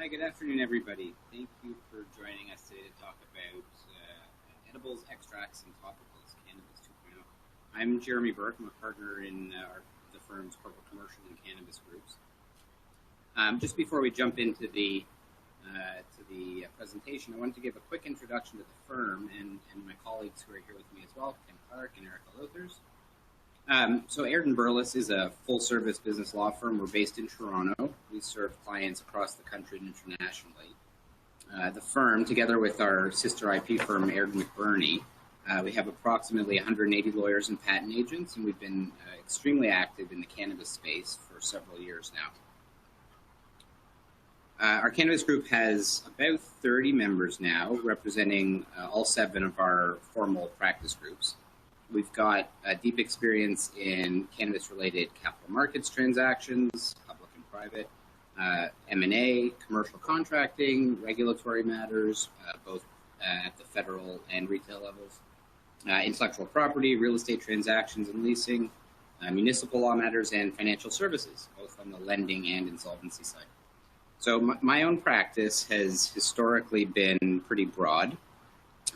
Hi, good afternoon, everybody. Thank you for joining us today to talk about edibles, extracts, and topicals, Cannabis 2.0. I'm Jeremy Burke. I'm a partner in the firm's corporate commercial and cannabis groups. Just before we jump into the presentation, I wanted to give a quick introduction to the firm and my colleagues who are here with me as well, Ken Clark and Erica Lowthers. So Aird Berlis is a full-service business law firm. We're based in Toronto. We serve clients across the country and internationally. The firm, together with our sister IP firm, Aird McBurney, we have approximately 180 lawyers and patent agents, and we've been extremely active in the cannabis space for several years now. Our cannabis group has about 30 members now, representing all 7 of our formal practice groups. We've got a deep experience in cannabis-related capital markets transactions, public and private, M&A, commercial contracting, regulatory matters, both at the federal and retail levels, intellectual property, real estate transactions and leasing, municipal law matters, and financial services, both on the lending and insolvency side. So my own practice has historically been pretty broad,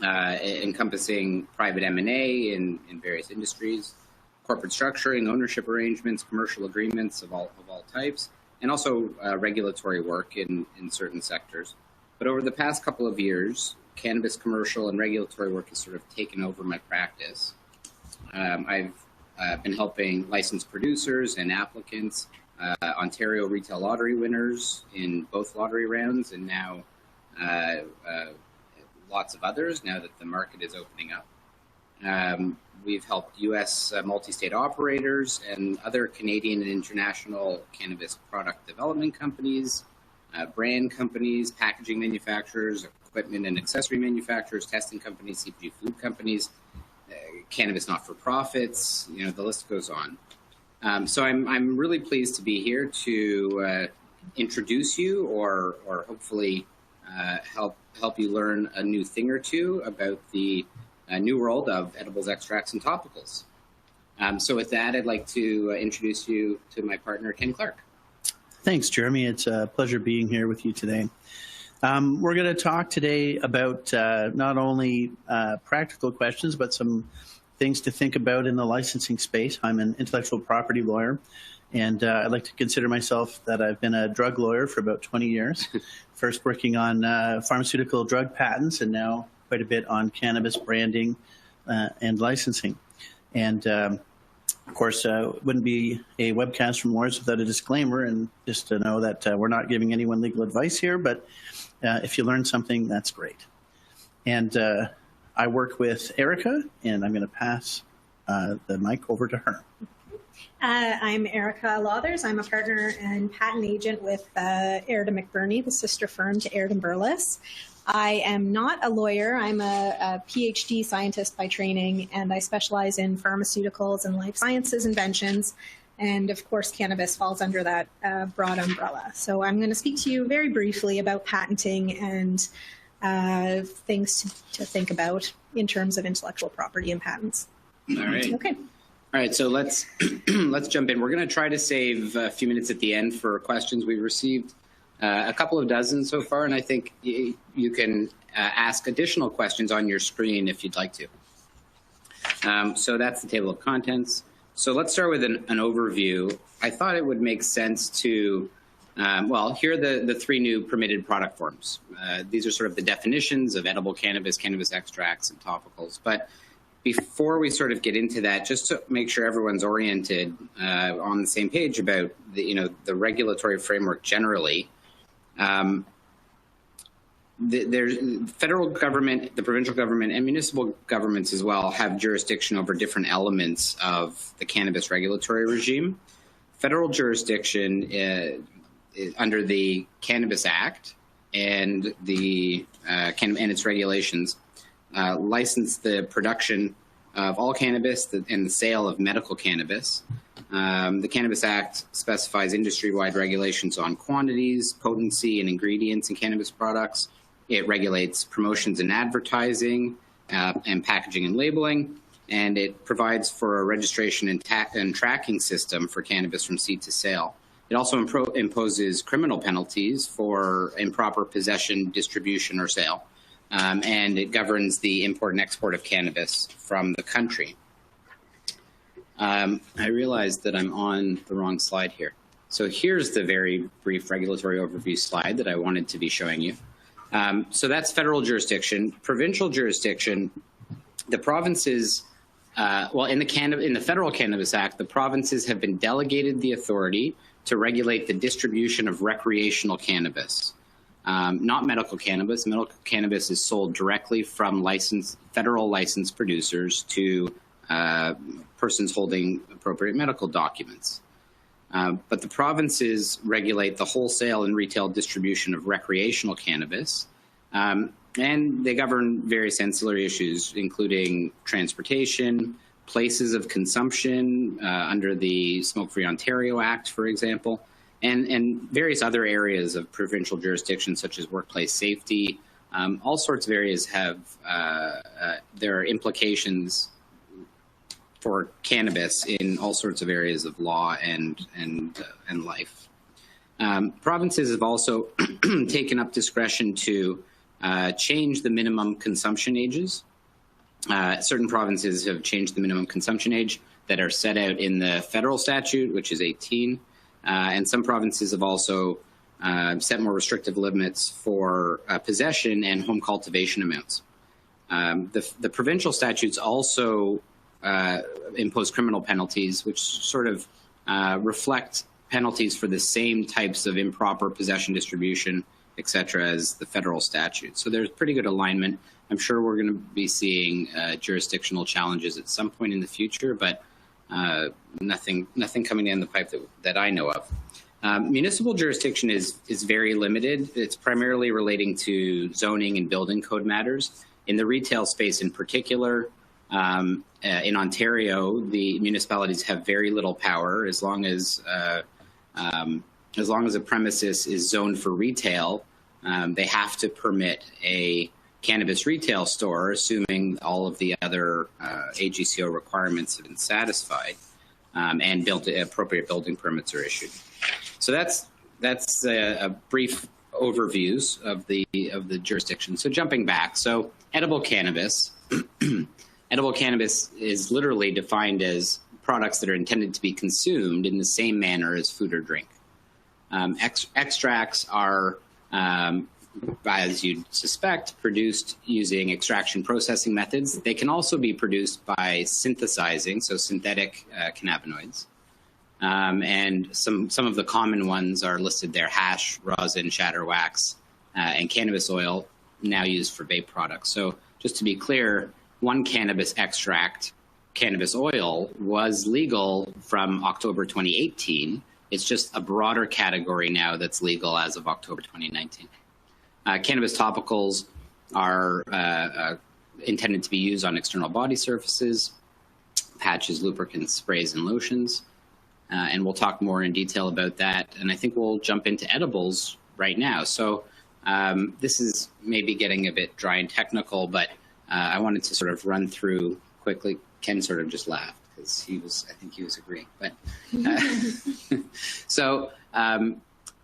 encompassing private M&A in various industries, corporate structuring, ownership arrangements, commercial agreements of all types, and also regulatory work in certain sectors. But over the past couple of years, cannabis commercial and regulatory work has sort of taken over my practice. I've been helping licensed producers and applicants, Ontario retail lottery winners in both lottery rounds, and now lots of others now that the market is opening up. We've helped U.S. multi-state operators and other Canadian and international cannabis product development companies, brand companies, packaging manufacturers, equipment and accessory manufacturers, testing companies, CPG food companies, cannabis not-for-profits, the list goes on. So I'm really pleased to be here to introduce you or hopefully help you learn a new thing or two about the new world of edibles, extracts, and topicals. So with that, I'd like to introduce you to my partner, Ken Clark. Thanks, Jeremy. It's a pleasure being here with you today. We're going to talk today about not only practical questions, but some things to think about in the licensing space. I'm an intellectual property lawyer, and I'd like to consider myself that I've been a drug lawyer for about 20 years, first working on pharmaceutical drug patents and now quite a bit on cannabis branding and licensing. And of course, it wouldn't be a webcast from lawyers without a disclaimer, and just to know that we're not giving anyone legal advice here, but if you learn something, that's great. And I work with Erica, and I'm going to pass the mic over to her. I'm Erica Lowthers. I'm a partner and patent agent with Aird McBurney, the sister firm to Aird Berlis. I am not a lawyer. I'm a PhD scientist by training, and I specialize in pharmaceuticals and life sciences inventions. And of course, cannabis falls under that broad umbrella. So I'm going to speak to you very briefly about patenting and things to think about in terms of intellectual property and patents. All right. Okay. All right, so let's jump in. We're going to try to save a few minutes at the end for questions. We've received a couple of dozen so far, and I think you can ask additional questions on your screen if you'd like to. So that's the table of contents. So let's start with an overview. I thought it would make sense to, here are the 3 new permitted product forms. These are sort of the definitions of edible cannabis, cannabis extracts, and topicals. But before we sort of get into that, just to make sure everyone's oriented on the same page about the regulatory framework generally, there's federal government, the provincial government, and municipal governments as well have jurisdiction over different elements of the cannabis regulatory regime. Federal jurisdiction is under the Cannabis Act and and its regulations license the production of all cannabis and the sale of medical cannabis. The Cannabis Act specifies industry-wide regulations on quantities, potency, and ingredients in cannabis products. It regulates promotions and advertising, and packaging and labeling, and it provides for a registration and tracking system for cannabis from seed to sale. It also imposes criminal penalties for improper possession, distribution, or sale. And it governs the import and export of cannabis from the country. I realized that I'm on the wrong slide here. So here's the very brief regulatory overview slide that I wanted to be showing you. So that's federal jurisdiction. Provincial jurisdiction, the provinces, in the Federal Cannabis Act, the provinces have been delegated the authority to regulate the distribution of recreational cannabis. Not medical cannabis. Medical cannabis is sold directly from federal licensed producers to persons holding appropriate medical documents. But the provinces regulate the wholesale and retail distribution of recreational cannabis, and they govern various ancillary issues, including transportation, places of consumption under the Smoke-Free Ontario Act, for example, and various other areas of provincial jurisdiction, such as workplace safety. All sorts of areas have their implications for cannabis in all sorts of areas of law and life. Provinces have also taken up discretion to change the minimum consumption ages. Certain provinces have changed the minimum consumption age that are set out in the federal statute, which is 18. And some provinces have also set more restrictive limits for possession and home cultivation amounts. The provincial statutes also impose criminal penalties, which sort of reflect penalties for the same types of improper possession, distribution, et cetera, as the federal statute. So there's pretty good alignment. I'm sure we're going to be seeing jurisdictional challenges at some point in the future, but nothing coming down the pipe that I know of. Municipal jurisdiction is very limited. It's primarily relating to zoning and building code matters. In the retail space in particular, in Ontario, the municipalities have very little power as long as a premises is zoned for retail. They have to permit a cannabis retail store, assuming all of the other AGCO requirements have been satisfied, and appropriate building permits are issued. So that's a brief overviews of the jurisdiction. So jumping back, so edible cannabis. Edible cannabis is literally defined as products that are intended to be consumed in the same manner as food or drink. Extracts are, as you'd suspect, produced using extraction processing methods. They can also be produced by synthesizing, so synthetic cannabinoids. And some of the common ones are listed there: hash, rosin, shatter wax, and cannabis oil, now used for vape products. So just to be clear, one cannabis extract, cannabis oil, was legal from October 2018. It's just a broader category now that's legal as of October 2019. Cannabis topicals are intended to be used on external body surfaces, patches, lubricants, sprays, and lotions. And we'll talk more in detail about that. And I think we'll jump into edibles right now. So this is maybe getting a bit dry and technical, but I wanted to sort of run through quickly. Ken sort of just laughed because I think he was agreeing. But so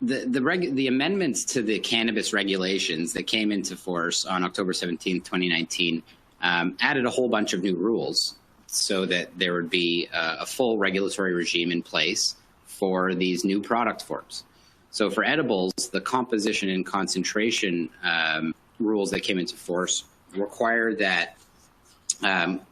the amendments to the cannabis regulations that came into force on October 17, 2019, added a whole bunch of new rules so that there would be a full regulatory regime in place for these new product forms. So for edibles, the composition and concentration rules that came into force require that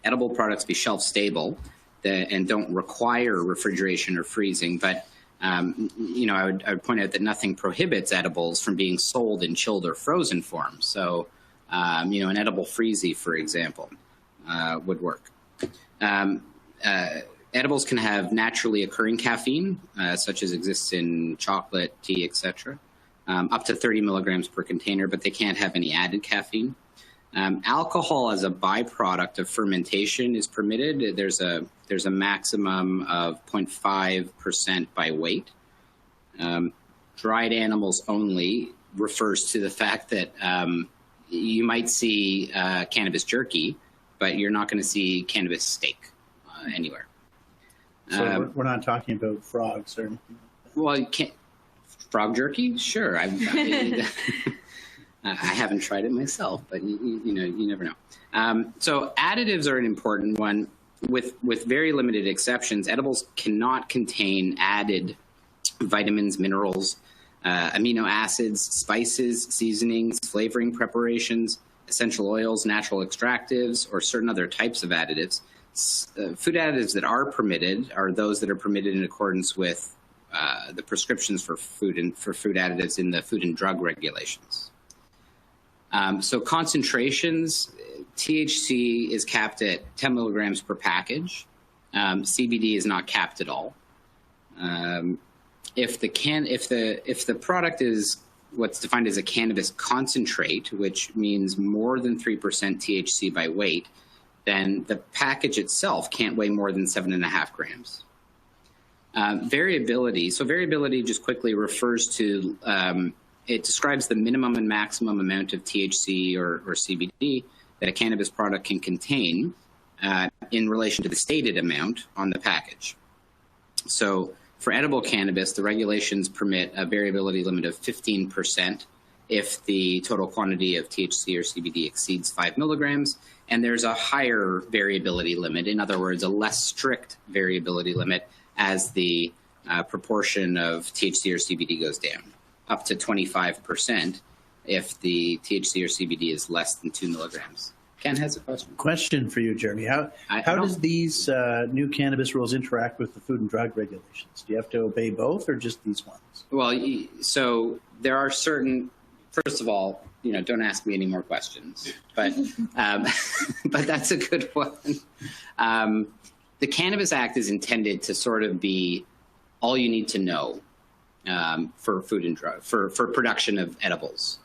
edible products be shelf stable and don't require refrigeration or freezing. But I would point out that nothing prohibits edibles from being sold in chilled or frozen form. So an edible freezy, for example, would work. Edibles can have naturally occurring caffeine, such as exists in chocolate, tea, etc., up to 30 milligrams per container, but they can't have any added caffeine. Alcohol as a byproduct of fermentation is permitted. There's a maximum of 0.5% by weight. Dried animals only refers to the fact that you might see cannabis jerky, but you're not going to see cannabis steak anywhere. So we're not talking about frogs or anything like Well, you can't. Frog jerky? Sure. I haven't tried it myself, but you never know. So additives are an important one. With very limited exceptions, edibles cannot contain added vitamins, minerals, amino acids, spices, seasonings, flavoring preparations, essential oils, natural extractives, or certain other types of additives. Food additives that are permitted are those that are permitted in accordance with the prescriptions for food additives in the Food and Drug Regulations. So concentrations, THC is capped at 10 milligrams per package. CBD is not capped at all. If the product is what's defined as a cannabis concentrate, which means more than 3% THC by weight, then the package itself can't weigh more than 7.5 grams. Variability. So variability just quickly refers to, it describes the minimum and maximum amount of THC or CBD that a cannabis product can contain in relation to the stated amount on the package. So for edible cannabis, the regulations permit a variability limit of 15% if the total quantity of THC or CBD exceeds 5 milligrams, and there's a higher variability limit, in other words, a less strict variability limit as the proportion of THC or CBD goes down, up to 25% if the THC or CBD is less than 2 milligrams. Ken has a question. Question for you, Jeremy. How does these new cannabis rules interact with the Food and Drug Regulations? Do you have to obey both or just these ones? Well, so there are certain, first of all, don't ask me any more questions, but but that's a good one. The Cannabis Act is intended to sort of be all you need to know for food and drug, for production of edibles.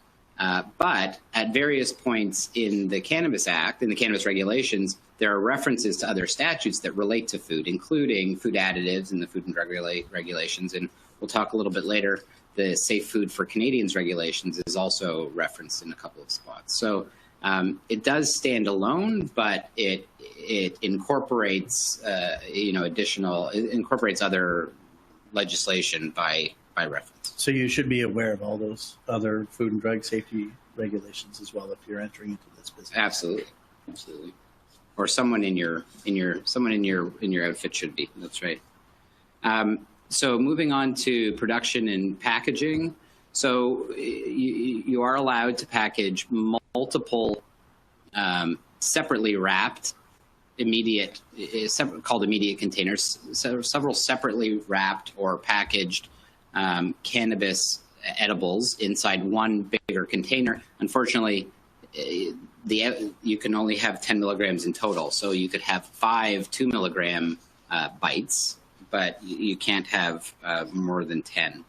But at various points in the Cannabis Act, in the Cannabis Regulations, there are references to other statutes that relate to food, including food additives in the Food and Drug Regulations. And we'll talk a little bit later, the Safe Food for Canadians Regulations is also referenced in a couple of spots. So it does stand alone, but it incorporates, it incorporates other legislation by reference. So you should be aware of all those other food and drug safety regulations as well if you're entering into this business. Absolutely. Or someone in your outfit should be. That's right. So moving on to production and packaging. So you are allowed to package multiple separately wrapped called immediate containers, so several separately wrapped or packaged cannabis edibles inside one bigger container. Unfortunately, you can only have 10 milligrams in total. So you could have 5 2-milligram bites, but you can't have more than 10.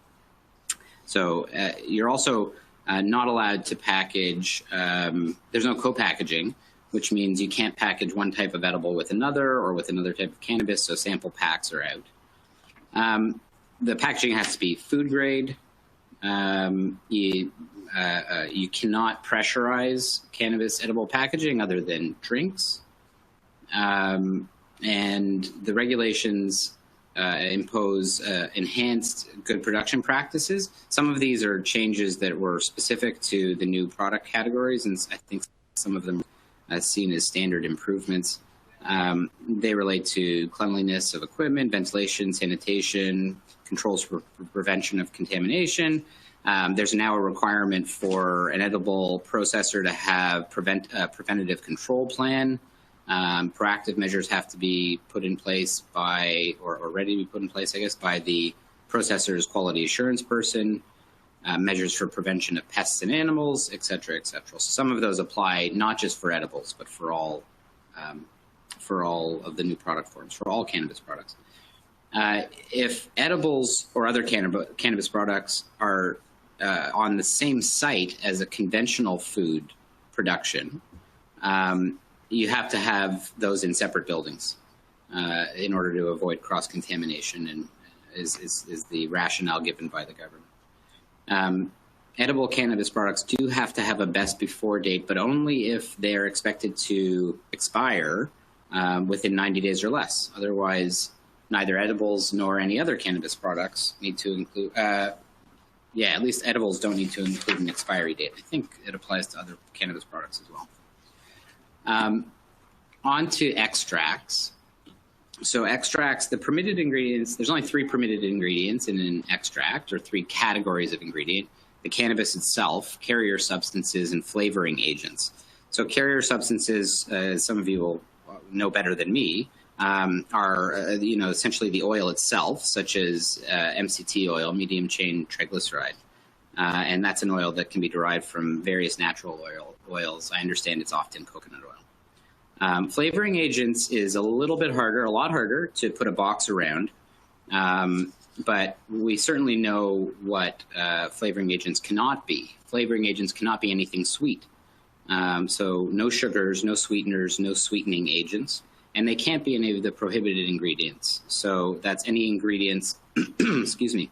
So you're also not allowed to package, there's no co-packaging, which means you can't package one type of edible with another or with another type of cannabis, so sample packs are out. The packaging has to be food grade. You cannot pressurize cannabis edible packaging other than drinks. And the regulations impose enhanced good production practices. Some of these are changes that were specific to the new product categories, and I think some of them are seen as standard improvements. They relate to cleanliness of equipment, ventilation, sanitation, controls for prevention of contamination. There's now a requirement for an edible processor to have preventative control plan. Proactive measures have to be put in place by, or ready to be put in place, I guess, by the processor's quality assurance person. Measures for prevention of pests and animals, et cetera, et cetera. So some of those apply not just for edibles, but for all of the new product forms, for all cannabis products. If edibles or other cannabis products are on the same site as a conventional food production, you have to have those in separate buildings in order to avoid cross-contamination, and is the rationale given by the government. Edible cannabis products do have to have a best before date, but only if they're expected to expire within 90 days or less. Otherwise, neither edibles nor any other cannabis products need to include, at least edibles don't need to include an expiry date. I think it applies to other cannabis products as well. On to extracts. So extracts, the permitted ingredients, there's only 3 permitted ingredients in an extract, or 3 categories of ingredient: the cannabis itself, carrier substances, and flavoring agents. So carrier substances, some of you will know better than me, are essentially the oil itself, such as MCT oil, medium chain triglyceride. And that's an oil that can be derived from various natural oils. I understand it's often coconut oil. Flavoring agents is a little bit harder, a lot harder to put a box around, but we certainly know what flavoring agents cannot be. Flavoring agents cannot be anything sweet. So no sugars, no sweeteners, no sweetening agents, and they can't be any of the prohibited ingredients. So that's any ingredients, excuse me,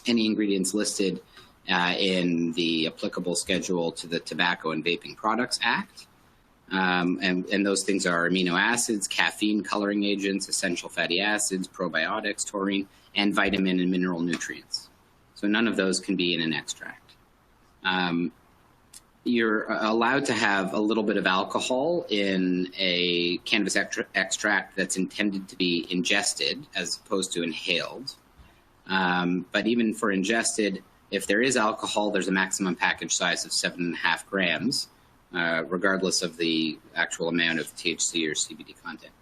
any ingredients listed in the applicable schedule to the Tobacco and Vaping Products Act. And those things are amino acids, caffeine, coloring agents, essential fatty acids, probiotics, taurine, and vitamin and mineral nutrients. So none of those can be in an extract. You're allowed to have a little bit of alcohol in a cannabis extract that's intended to be ingested as opposed to inhaled. But even for ingested, if there is alcohol, there's a maximum package size of 7.5 grams. Regardless of the actual amount of THC or CBD content.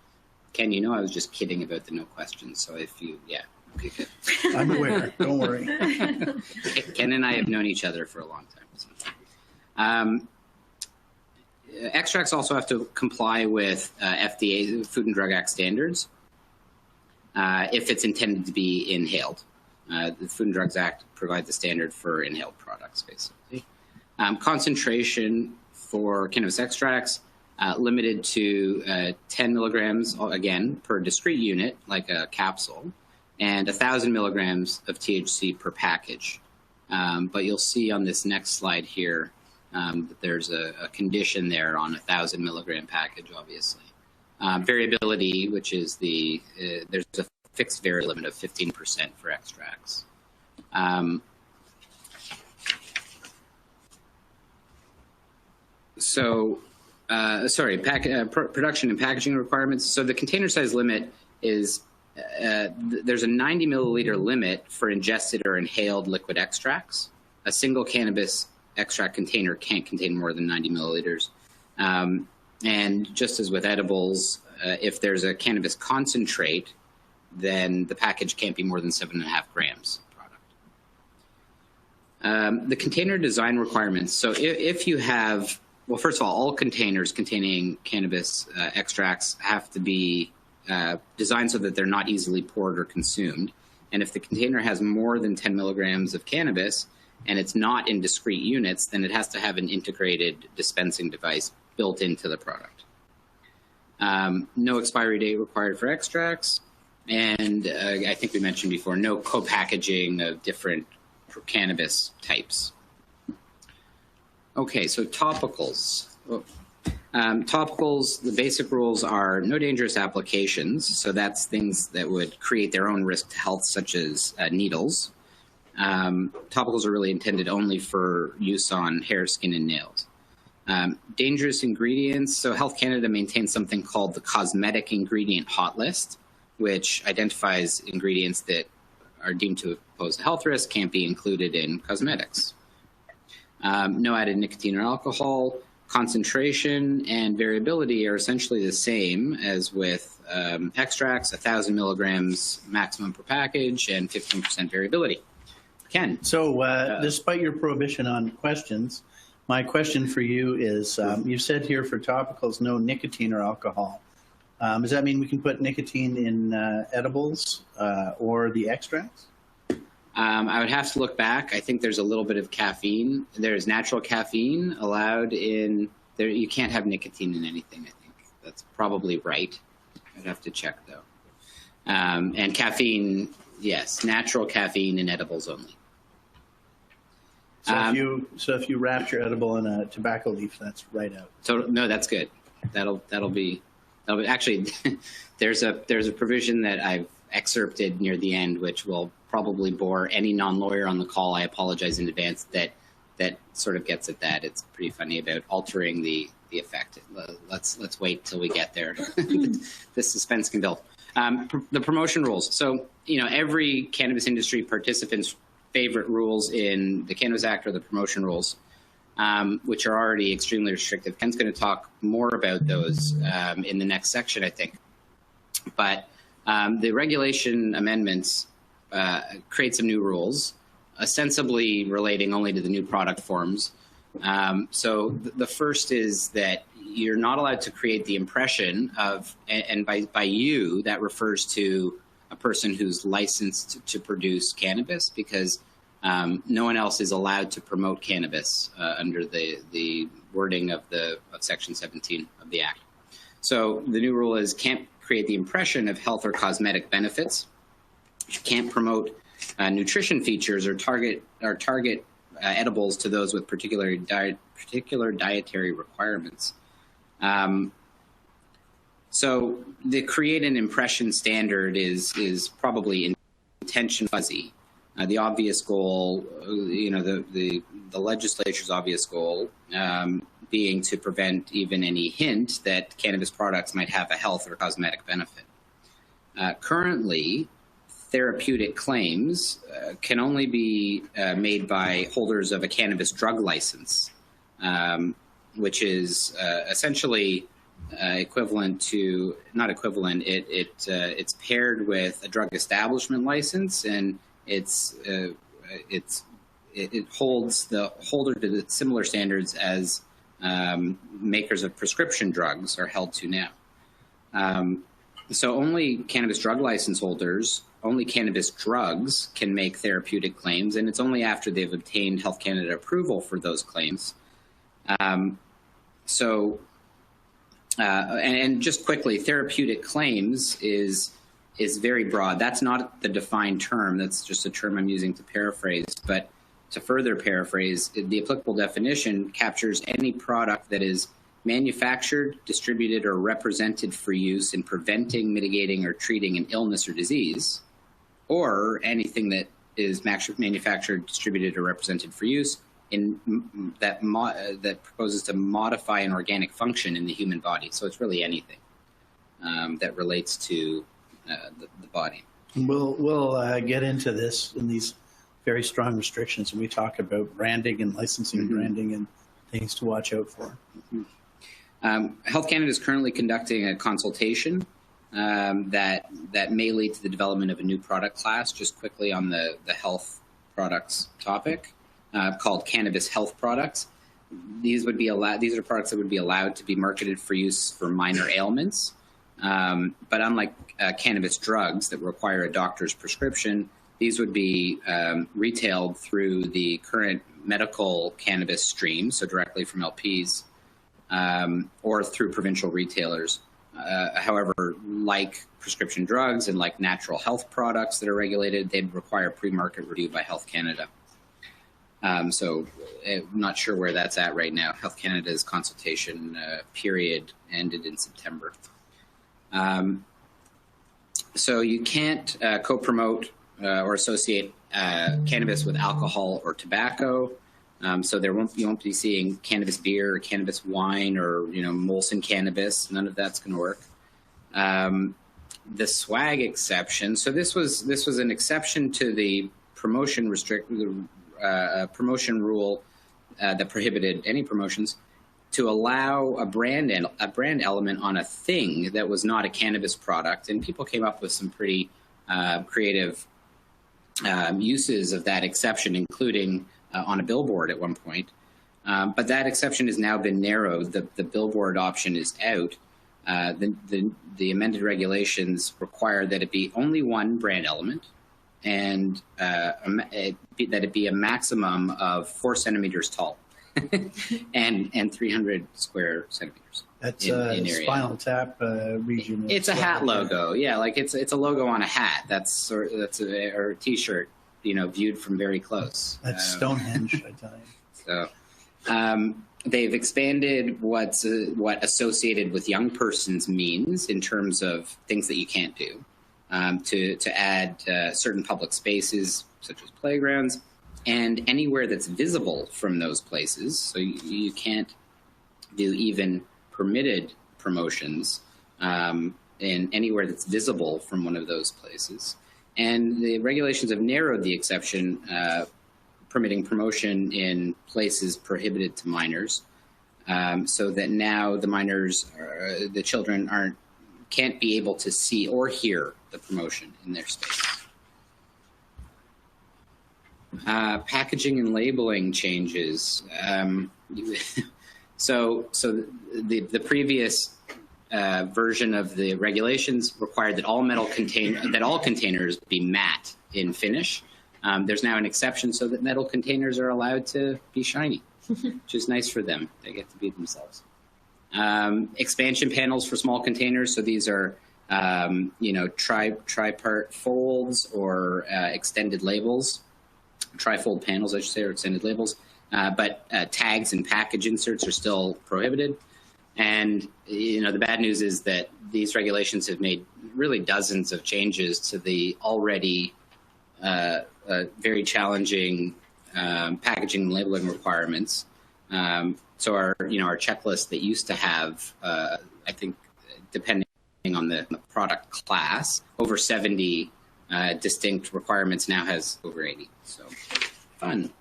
Ken, you know I was just kidding about the no questions, so if you, okay, good. I'm aware, don't worry. Ken and I have known each other for a long time. So. Extracts also have to comply with FDA, Food and Drug Act standards, if it's intended to be inhaled. The Food and Drugs Act provides a standard for inhaled products, basically. Concentration for cannabis extracts, limited to 10 milligrams, again, per discrete unit, like a capsule, and 1,000 milligrams of THC per package. But you'll see on this next slide here that there's a condition there on 1,000 milligram package, obviously. Variability, which is there's a fixed variable limit of 15% for extracts. Production and packaging requirements. So the container size limit is, there's a 90 milliliter limit for ingested or inhaled liquid extracts. A single cannabis extract container can't contain more than 90 milliliters. And just as with edibles, if there's a cannabis concentrate, then the package can't be more than 7.5 grams. The container design requirements. So if you have, well, first of all containers containing cannabis extracts have to be designed so that they're not easily poured or consumed. And if the container has more than 10 milligrams of cannabis and it's not in discrete units, then it has to have an integrated dispensing device built into the product. No expiry date required for extracts. And I think we mentioned before, no co-packaging of different cannabis types. Okay, so topicals. Topicals, the basic rules are no dangerous applications. So that's things that would create their own risk to health, such as needles. Topicals are really intended only for use on hair, skin, and nails. Dangerous ingredients. So Health Canada maintains something called the Cosmetic Ingredient Hot List, which identifies ingredients that are deemed to pose a health risk, can't be included in cosmetics. No added nicotine or alcohol. Concentration and variability are essentially the same as with extracts, 1,000 milligrams maximum per package and 15% variability. Ken? So despite your prohibition on questions, my question for you is, you said here for topicals, no nicotine or alcohol. Does that mean we can put nicotine in edibles or the extracts? I would have to look back. I think there's a little bit of caffeine. There's natural caffeine allowed in there. You can't have nicotine in anything, I think. That's probably right. I'd have to check, though. And caffeine, yes, natural caffeine in edibles only. So if you wrapped your edible in a tobacco leaf, that's right out. So no, that's good. That'll be actually. There's a provision that excerpted near the end, which will probably bore any non-lawyer on the call. I apologize in advance. That sort of gets at that. It's pretty funny about altering the effect. Let's wait till we get there. The suspense can build. The promotion rules. So, every cannabis industry participant's favorite rules in the Cannabis Act are the promotion rules, which are already extremely restrictive. Ken's going to talk more about those in the next section, I think. But the regulation amendments create some new rules, ostensibly relating only to the new product forms. So the first is that you're not allowed to create the impression of, and by you, that refers to a person who's licensed to produce cannabis, because no one else is allowed to promote cannabis under the wording of Section 17 of the Act. So the new rule is can't create the impression of health or cosmetic benefits. You can't promote nutrition features or target edibles to those with particular dietary requirements. So the create an impression standard is probably intention fuzzy. The obvious goal, the legislature's obvious goal being to prevent even any hint that cannabis products might have a health or cosmetic benefit. Currently, therapeutic claims can only be made by holders of a cannabis drug license, which is essentially equivalent to, not equivalent, it's paired with a drug establishment license, and it holds the holder to the similar standards as makers of prescription drugs are held to now. So only cannabis drug license holders, only cannabis drugs can make therapeutic claims, and it's only after they've obtained Health Canada approval for those claims. And just quickly, therapeutic claims is very broad. That's not the defined term. That's just a term I'm using to paraphrase. But to further paraphrase, the applicable definition captures any product that is manufactured, distributed, or represented for use in preventing, mitigating, or treating an illness or disease, or anything that is manufactured, distributed, or represented for use in that proposes to modify an organic function in the human body. So it's really anything that relates to the body. We'll get into this in these very strong restrictions when we talk about branding and licensing, branding, and things to watch out for. Health Canada is currently conducting a consultation that may lead to the development of a new product class. Just quickly on the health products topic, called cannabis health products. These would be allowed. These are products that would be allowed to be marketed for use for minor ailments. But unlike cannabis drugs that require a doctor's prescription, these would be retailed through the current medical cannabis stream, so directly from LPs, or through provincial retailers. However, like prescription drugs and like natural health products that are regulated, they'd require pre-market review by Health Canada. So I'm not sure where that's at right now. Health Canada's consultation period ended in September. So you can't co-promote or associate cannabis with alcohol or tobacco. So you won't be seeing cannabis beer or cannabis wine or Molson cannabis. None of that's going to work. The swag exception. So this was an exception to the promotion promotion rule that prohibited any promotions to allow a brand element on a thing that was not a cannabis product. And people came up with some pretty creative uses of that exception, including on a billboard at one point. But that exception has now been narrowed. The billboard option is out. The amended regulations require that it be only one brand element and that it be a maximum of 4 centimeters tall and 300 square centimeters. That's in Spinal Tap region. It's a hat logo. Yeah, like it's a logo on a hat. That's a T-shirt, viewed from very close. That's Stonehenge, I tell you. So they've expanded what associated with young persons means in terms of things that you can't do. to add certain public spaces, such as playgrounds, and anywhere that's visible from those places. So you can't do even permitted promotions in anywhere that's visible from one of those places. And the regulations have narrowed the exception, permitting promotion in places prohibited to minors, so that now the minors, the children, can't be able to see or hear the promotion in their space. Packaging and labeling changes. So the previous version of the regulations required that all containers be matte in finish. There's now an exception so that metal containers are allowed to be shiny, which is nice for them. They get to be themselves. Expansion panels for small containers. So these are, tripart folds or extended labels. Trifold panels, I should say, or extended labels. But tags and package inserts are still prohibited. And, the bad news is that these regulations have made really dozens of changes to the already very challenging packaging and labeling requirements. So our checklist that used to have, I think, depending on the product class, over 70 distinct requirements, now has over 80. So fun.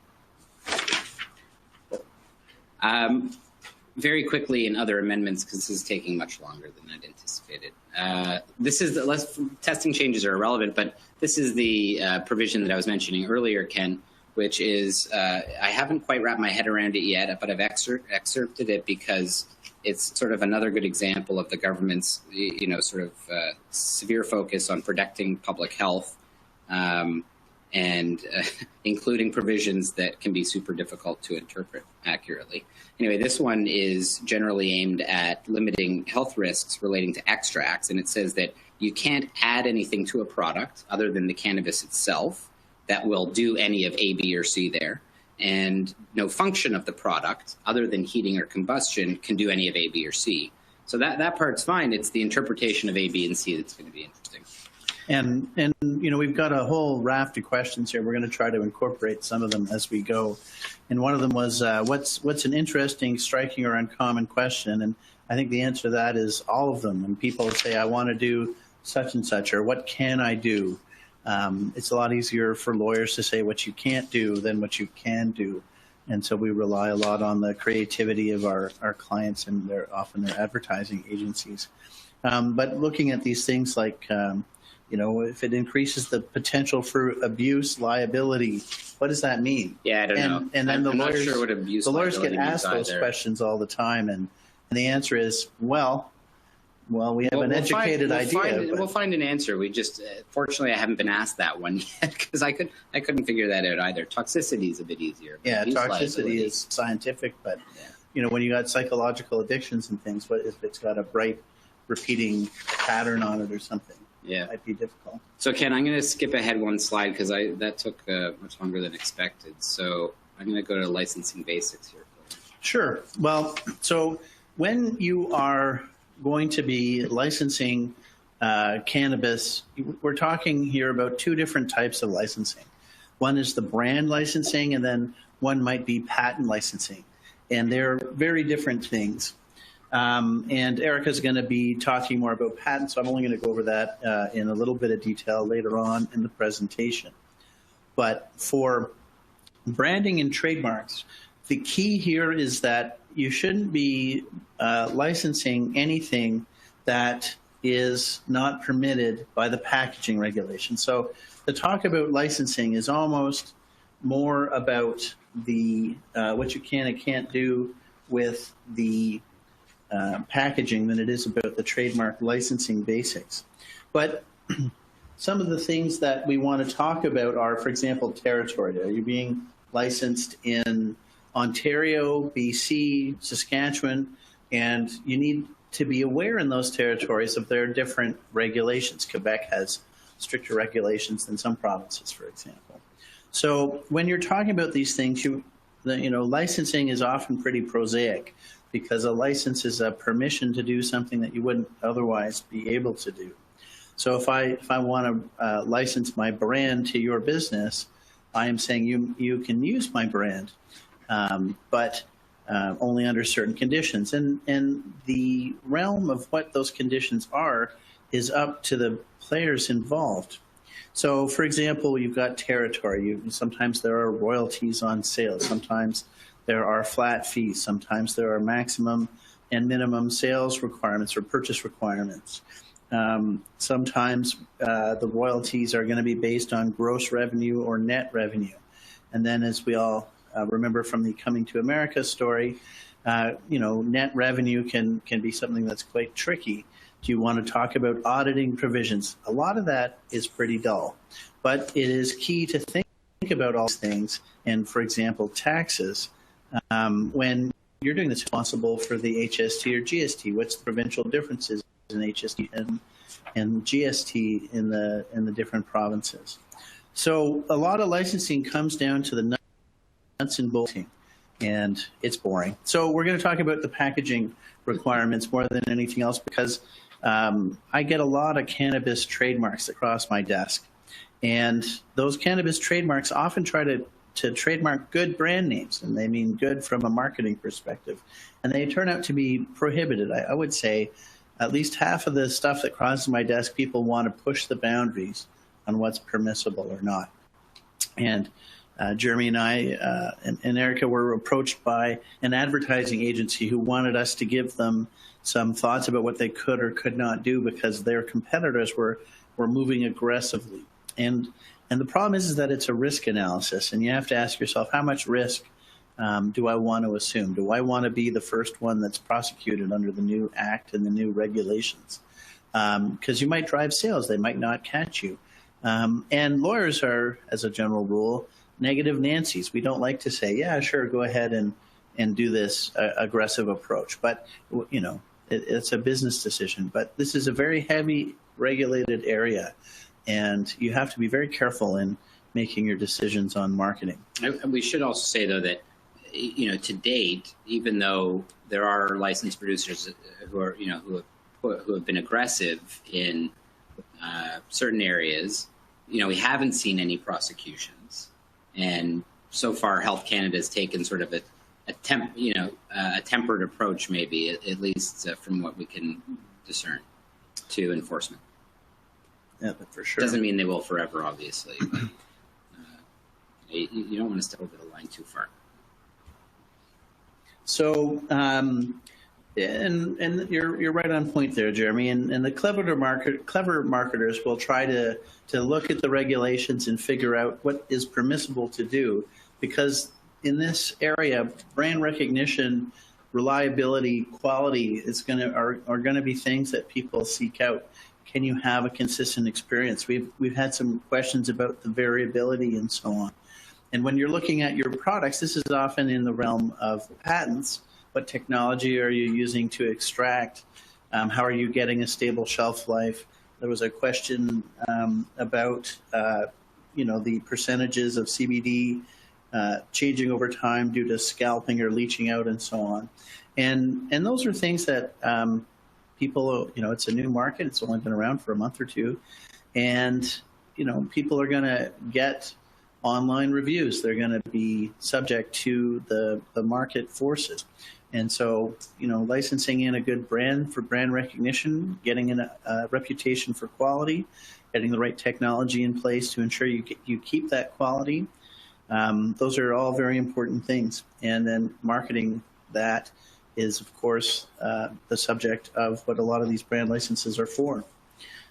Very quickly in other amendments, because this is taking much longer than I'd anticipated. This is testing changes are irrelevant, but this is the provision that I was mentioning earlier, Ken, which is, I haven't quite wrapped my head around it yet, but I've excerpted it because it's sort of another good example of the government's, severe focus on protecting public health, and including provisions that can be super difficult to interpret accurately. Anyway, this one is generally aimed at limiting health risks relating to extracts, and it says that you can't add anything to a product other than the cannabis itself that will do any of A, B, or C there, and no function of the product other than heating or combustion can do any of A, B, or C. So that part's fine. It's the interpretation of A, B, and C that's going to be interesting. And we've got a whole raft of questions here. We're going to try to incorporate some of them as we go. And one of them was, what's an interesting, striking, or uncommon question? And I think the answer to that is all of them. And people say, I want to do such and such, or what can I do? It's a lot easier for lawyers to say what you can't do than what you can do. And so we rely a lot on the creativity of our clients and often their advertising agencies. But looking at these things like, if it increases the potential for abuse liability, what does that mean? Yeah, I don't know. And then the lawyers get asked those either. Questions all the time, and the answer is, well, we have an educated idea. We'll find an answer. We just, fortunately, I haven't been asked that one yet because I couldn't figure that out either. Toxicity is a bit easier. Yeah, toxicity is scientific, but when you got psychological addictions and things, what if it's got a bright, repeating pattern on it or something? Yeah, it might be difficult. So, Ken, I'm going to skip ahead one slide because that took much longer than expected. So I'm going to go to licensing basics here. Sure. Well, so when you are going to be licensing cannabis, we're talking here about two different types of licensing. One is the brand licensing, and then one might be patent licensing. And they're very different things. And Erica's going to be talking more about patents, so I'm only going to go over that in a little bit of detail later on in the presentation. But for branding and trademarks, the key here is that you shouldn't be licensing anything that is not permitted by the packaging regulation. So the talk about licensing is almost more about the what you can and can't do with the packaging than it is about the trademark licensing basics. But some of the things that we want to talk about are, for example, territory. Are you being licensed in Ontario, BC, Saskatchewan? And you need to be aware in those territories of their different regulations. Quebec has stricter regulations than some provinces, for example. So when you're talking about these things, licensing is often pretty prosaic, because a license is a permission to do something that you wouldn't otherwise be able to do. So if I want to license my brand to your business, I am saying you can use my brand, but only under certain conditions. And the realm of what those conditions are is up to the players involved. So, for example, you've got territory. Sometimes there are royalties on sales. Sometimes there are flat fees. Sometimes there are maximum and minimum sales requirements or purchase requirements. Sometimes the royalties are going to be based on gross revenue or net revenue. And then, as we all remember from the Coming to America story, net revenue can be something that's quite tricky. Do you want to talk about auditing provisions? A lot of that is pretty dull, but it is key to think about all these things. And for example, taxes, when you're doing this responsible for the HST or GST, what's the provincial differences in HST and GST in the different provinces? So a lot of licensing comes down to the nuts and bolts, and it's boring. So we're going to talk about the packaging requirements more than anything else, because I get a lot of cannabis trademarks across my desk, and those cannabis trademarks often try to trademark good brand names, and they mean good from a marketing perspective, and they turn out to be prohibited. I would say at least half of the stuff that crosses my desk, people want to push the boundaries on what's permissible or not. And Jeremy and I and Erica were approached by an advertising agency who wanted us to give them some thoughts about what they could or could not do, because their competitors were moving aggressively. And the problem is that it's a risk analysis, and you have to ask yourself, how much risk do I want to assume? Do I want to be the first one that's prosecuted under the new act and the new regulations? Because you might drive sales, they might not catch you. And lawyers are, as a general rule, negative Nancy's. We don't like to say, yeah, sure, go ahead and do this aggressive approach. But, it's a business decision. But this is a very heavy regulated area, and you have to be very careful in making your decisions on marketing. We should also say, though, that to date, even though there are licensed producers who are who have been aggressive in certain areas, we haven't seen any prosecutions, and so far, Health Canada has taken sort of a tempered approach, maybe at least from what we can discern, to enforcement. Yeah, for sure. Doesn't mean they will forever, obviously. But, you don't want to step over the line too far. So, and you're right on point there, Jeremy. And the clever marketers will try to look at the regulations and figure out what is permissible to do, because in this area, brand recognition, reliability, quality are going to be things that people seek out. Can you have a consistent experience? We've had some questions about the variability and so on. And when you're looking at your products, this is often in the realm of patents. What technology are you using to extract? How are you getting a stable shelf life? There was a question about the percentages of CBD changing over time due to scalping or leaching out and so on. And those are things that people, it's a new market. It's only been around for a month or two. And, people are going to get online reviews. They're going to be subject to the market forces. And so, licensing in a good brand for brand recognition, getting in a reputation for quality, getting the right technology in place to ensure you keep that quality. Those are all very important things. And then marketing that is, of course, the subject of what a lot of these brand licenses are for.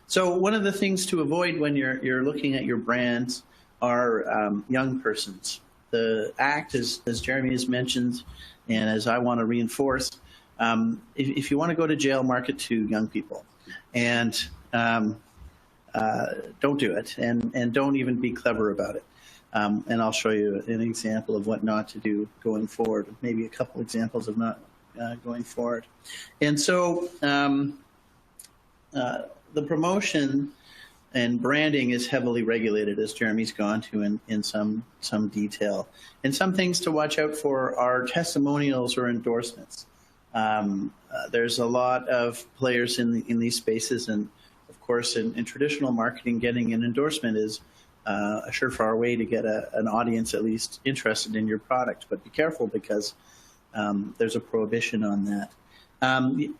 So one of the things to avoid when you're looking at your brands are young persons. The Act, as Jeremy has mentioned, and as I want to reinforce, if you want to go to jail, market to young people. And don't do it, and don't even be clever about it. And I'll show you an example of what not to do going forward, maybe a couple examples of not going forward. And so the promotion and branding is heavily regulated, as Jeremy's gone to in some detail. And some things to watch out for are testimonials or endorsements. There's a lot of players in these spaces, and of course, in traditional marketing, getting an endorsement is a surefire way to get an audience at least interested in your product. But be careful, because there's a prohibition on that.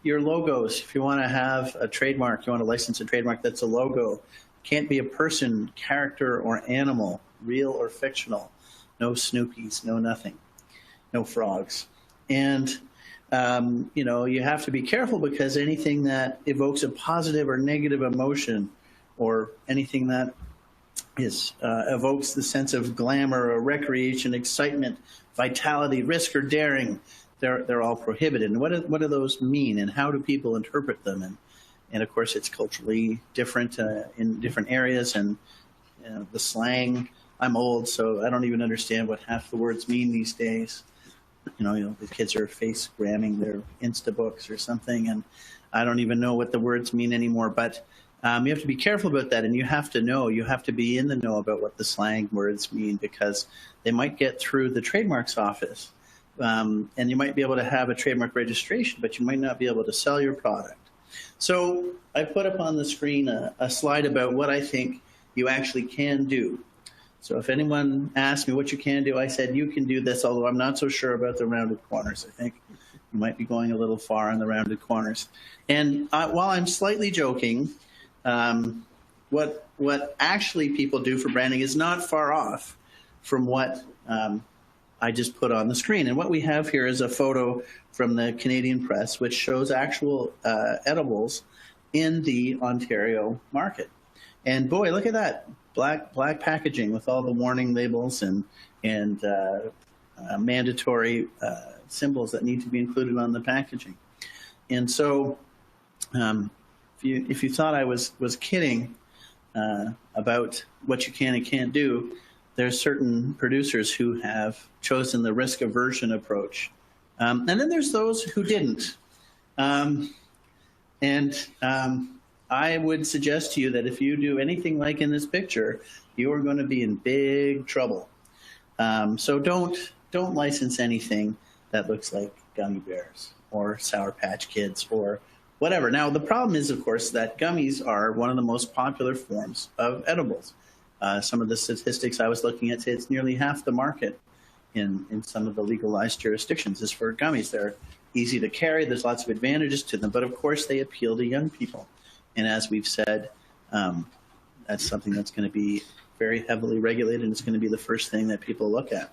Your logos, if you want to have a trademark, you want to license a trademark that's a logo, can't be a person, character, or animal, real or fictional. No Snoopies, no nothing, no frogs. And you have to be careful, because anything that evokes a positive or negative emotion, or anything that evokes the sense of glamour or recreation, excitement, vitality, risk, or daring, they're all prohibited. And what do those mean, and how do people interpret them? And of course, it's culturally different in different areas, and the slang. I'm old, so I don't even understand what half the words mean these days. The kids are face gramming their Insta books or something, and I don't even know what the words mean anymore. But you have to be careful about that, and you have to be in the know about what the slang words mean, because they might get through the trademarks office, and you might be able to have a trademark registration, but you might not be able to sell your product. So I put up on the screen a slide about what I think you actually can do. So if anyone asks me what you can do, I said you can do this, although I'm not so sure about the rounded corners. I think you might be going a little far on the rounded corners. And while I'm slightly joking, what actually people do for branding is not far off from what I just put on the screen. And what we have here is a photo from the Canadian press, which shows actual edibles in the Ontario market. And boy, look at that. Black packaging with all the warning labels and mandatory symbols that need to be included on the packaging. And so if you thought I was kidding about what you can and can't do, there's certain producers who have chosen the risk aversion approach. And then there's those who didn't. I would suggest to you that if you do anything like in this picture, you are going to be in big trouble. So don't license anything that looks like gummy bears or Sour Patch Kids or whatever. Now, the problem is, of course, that gummies are one of the most popular forms of edibles. Some of the statistics I was looking at say it's nearly half the market in some of the legalized jurisdictions is for gummies. They're easy to carry. There's lots of advantages to them. But, of course, they appeal to young people. And as we've said, that's something that's going to be very heavily regulated, and it's going to be the first thing that people look at.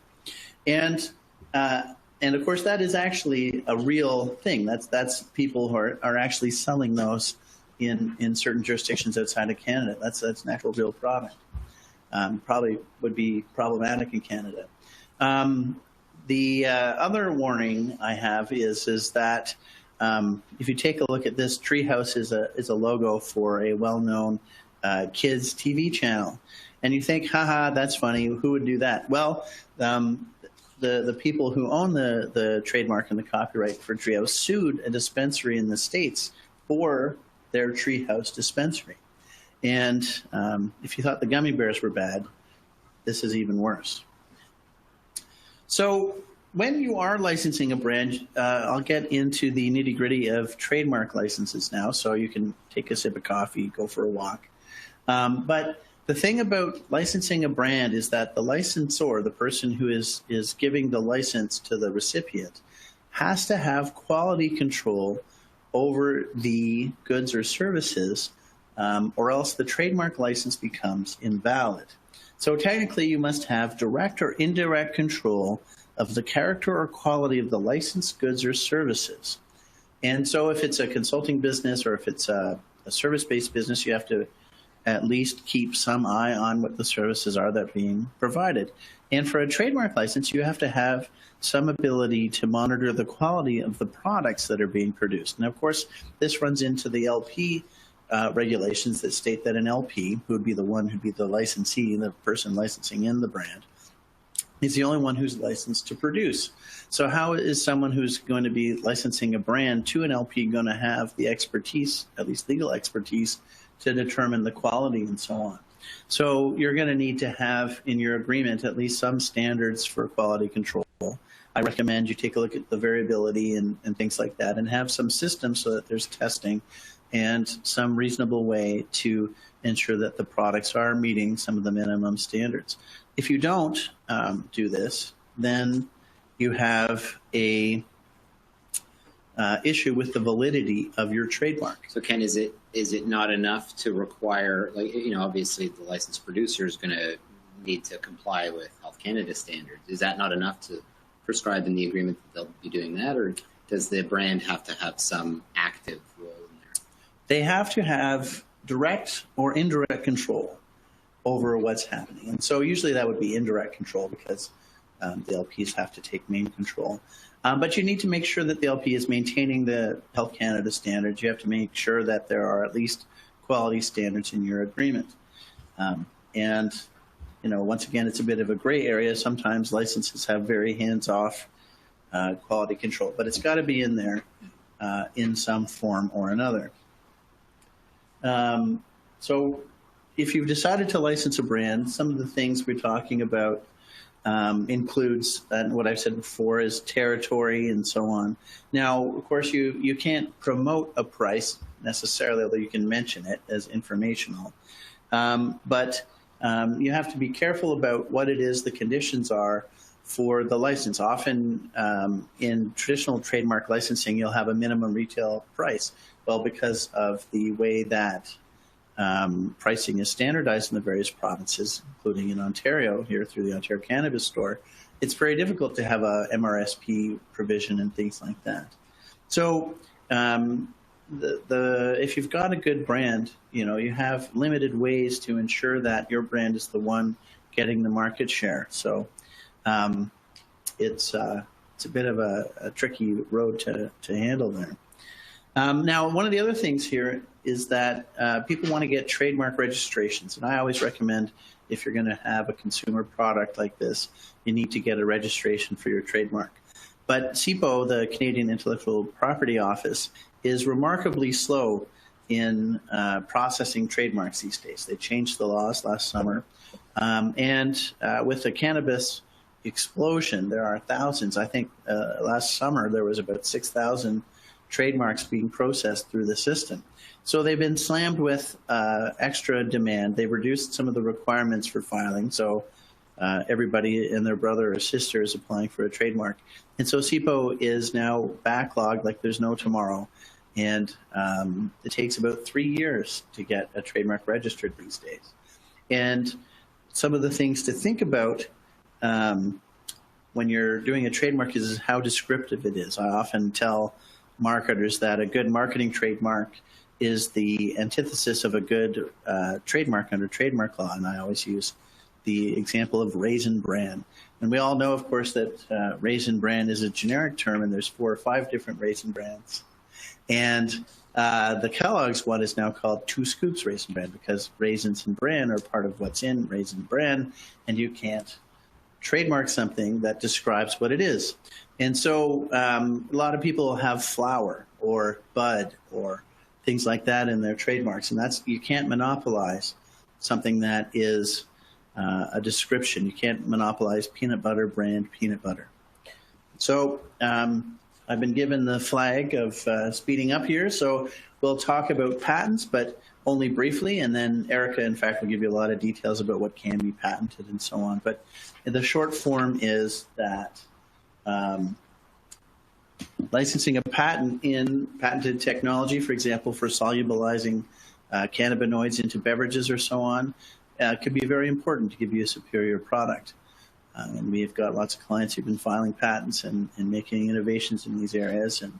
And of course, that is actually a real thing. That's people who are actually selling those in certain jurisdictions outside of Canada. That's an actual real product. Probably would be problematic in Canada. The other warning I have is that if you take a look at this, Treehouse is a logo for a well-known kids TV channel. And you think, haha, that's funny. Who would do that? Well, the people who own the trademark and the copyright for Treehouse sued a dispensary in the States for their Treehouse dispensary. And if you thought the gummy bears were bad, this is even worse. So when you are licensing a brand, I'll get into the nitty-gritty of trademark licenses now, so you can take a sip of coffee, go for a walk. But the thing about licensing a brand is that the licensor, the person who is giving the license to the recipient, has to have quality control over the goods or services, or else the trademark license becomes invalid. So technically, you must have direct or indirect control of the character or quality of the licensed goods or services. And so if it's a consulting business or if it's a service-based business, you have to at least keep some eye on what the services are that are being provided. And for a trademark license, you have to have some ability to monitor the quality of the products that are being produced. And of course, this runs into the LP regulations that state that an LP, who would be the one who'd be the licensee, the person licensing in the brand, is the only one who's licensed to produce. So how is someone who's going to be licensing a brand to an LP going to have the expertise, at least legal expertise, to determine the quality and so on? So you're going to need to have in your agreement at least some standards for quality control. I recommend you take a look at the variability and things like that and have some systems so that there's testing and some reasonable way to ensure that the products are meeting some of the minimum standards. If you don't do this, then you have a issue with the validity of your trademark. So Ken, is it not enough to require, obviously the licensed producer is going to need to comply with Health Canada standards. Is that not enough to prescribe in the agreement that they'll be doing that, or does the brand have to have some active role in there? They have to have direct or indirect control over what's happening. And so usually that would be indirect control because the LPs have to take main control. But you need to make sure that the LP is maintaining the Health Canada standards. You have to make sure that there are at least quality standards in your agreement. Once again, it's a bit of a gray area. Sometimes licenses have very hands-off quality control, but it's got to be in there in some form or another. So if you've decided to license a brand, some of the things we're talking about includes, and what I've said before, is territory and so on. Now, of course, you can't promote a price necessarily, although you can mention it as informational. But you have to be careful about what it is the conditions are for the license. Often in traditional trademark licensing, you'll have a minimum retail price. Well, because of the way that pricing is standardized in the various provinces, including in Ontario here through the Ontario Cannabis Store, it's very difficult to have a MRSP provision and things like that. So if you've got a good brand, you have limited ways to ensure that your brand is the one getting the market share. So it's a bit of a tricky road to handle there. Now, one of the other things here is that people want to get trademark registrations. And I always recommend, if you're going to have a consumer product like this, you need to get a registration for your trademark. But CIPO, the Canadian Intellectual Property Office, is remarkably slow in processing trademarks these days. They changed the laws last summer. With the cannabis explosion, there are thousands. I think last summer there was about 6,000 trademarks being processed through the system. So they've been slammed with extra demand. They've reduced some of the requirements for filing. So everybody and their brother or sister is applying for a trademark. And so CIPO is now backlogged like there's no tomorrow. And it takes about 3 years to get a trademark registered these days. And some of the things to think about when you're doing a trademark is how descriptive it is. I often tell marketers that a good marketing trademark is the antithesis of a good trademark under trademark law. And I always use the example of Raisin Bran. And we all know, of course, that Raisin Bran is a generic term, and there's 4 or 5 different Raisin Brans. And the Kellogg's one is now called 2 Scoops Raisin Bran because raisins and bran are part of what's in Raisin Bran, and you can't trademark something that describes what it is. And so a lot of people have flower or bud or things like that in their trademarks, and you can't monopolize something that is a description. You can't monopolize peanut butter brand peanut butter. So I've been given the flag of speeding up here, so we'll talk about patents, but only briefly, and then Erica, in fact, will give you a lot of details about what can be patented and so on. But the short form is that licensing a patent in patented technology, for example, for solubilizing cannabinoids into beverages or so on, could be very important to give you a superior product. And we've got lots of clients who've been filing patents and making innovations in these areas. And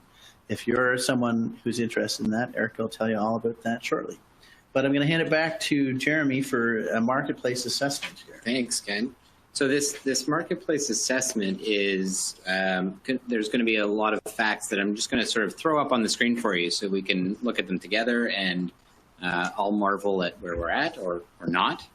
if you're someone who's interested in that, Erica will tell you all about that shortly. But I'm going to hand it back to Jeremy for a marketplace assessment here. Thanks, Ken. So this marketplace assessment is, there's going to be a lot of facts that I'm just going to sort of throw up on the screen for you so we can look at them together and I'll marvel at where we're at or not.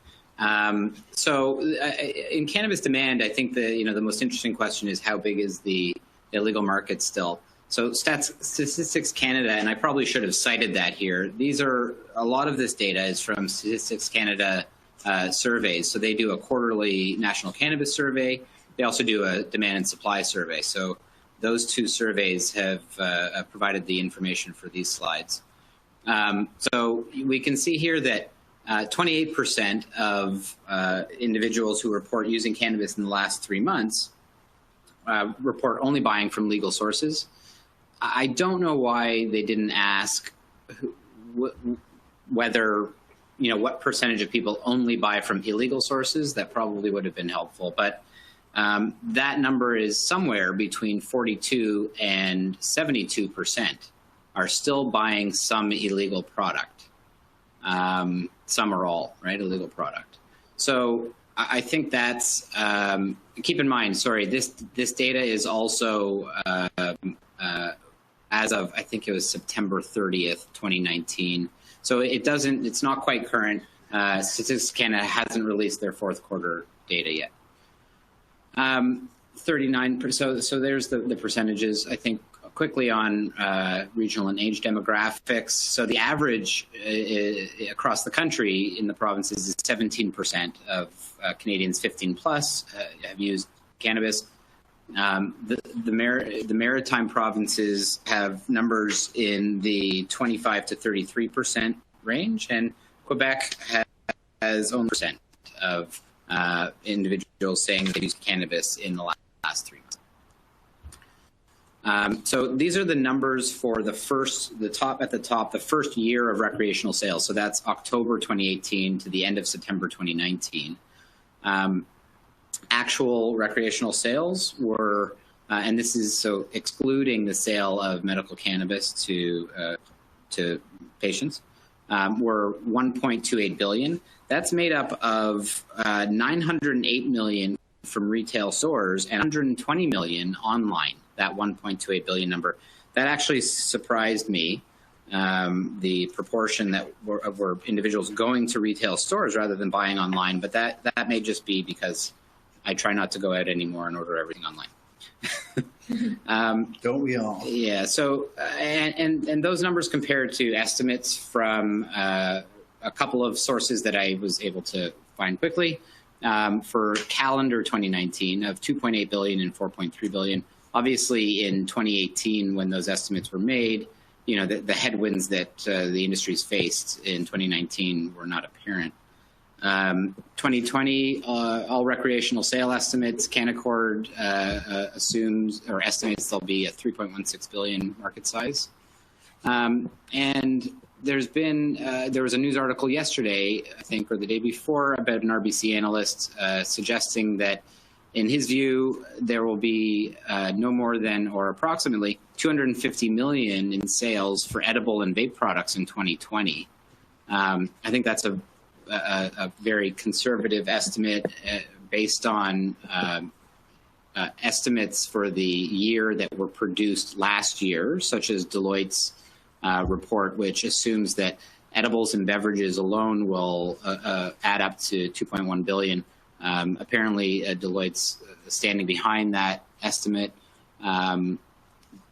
So in cannabis demand, I think the most interesting question is how big is the illegal market still? So Statistics Canada, and I probably should have cited that here. A lot of this data is from Statistics Canada surveys. So they do a quarterly national cannabis survey. They also do a demand and supply survey. So those 2 surveys have provided the information for these slides. So we can see here that 28% of individuals who report using cannabis in the last 3 months report only buying from legal sources. I don't know why they didn't ask whether, what percentage of people only buy from illegal sources. That probably would have been helpful. But that number is somewhere between 42 and 72% are still buying some illegal product. Some or all, right? Illegal product. So I think that's, keep in mind, sorry, this data is also as of, I think it was September 30th, 2019. So it's not quite current. Statistics Canada hasn't released their fourth quarter data yet. 39%, so there's the percentages. I think quickly on regional and age demographics. So the average across the country in the provinces is 17% of Canadians 15 plus have used cannabis. The maritime provinces have numbers in the 25 to 33% range, and Quebec has only percent of individuals saying they use cannabis in the last 3 months. So these are the numbers for the first year of recreational sales. So that's October 2018 to the end of September 2019. Actual recreational sales were, and this is so excluding the sale of medical cannabis to patients, were 1.28 billion. That's made up of 908 million from retail stores and 120 million online. That 1.28 billion number, that actually surprised me. The proportion that were individuals going to retail stores rather than buying online, but that may just be because I try not to go out anymore and order everything online. Don't we all? Yeah. So, and those numbers compared to estimates from a couple of sources that I was able to find quickly for calendar 2019 of 2.8 billion and 4.3 billion. Obviously, in 2018, when those estimates were made, the headwinds that the industry's faced in 2019 were not apparent. 2020, all recreational sale estimates, Canaccord assumes or estimates they'll be at 3.16 billion market size. And there was a news article yesterday, I think, or the day before, about an RBC analyst suggesting that, in his view, there will be no more than, or approximately, 250 million in sales for edible and vape products in 2020. I think that's a very conservative estimate based on estimates for the year that were produced last year, such as Deloitte's report, which assumes that edibles and beverages alone will add up to 2.1 billion. Apparently, Deloitte's standing behind that estimate.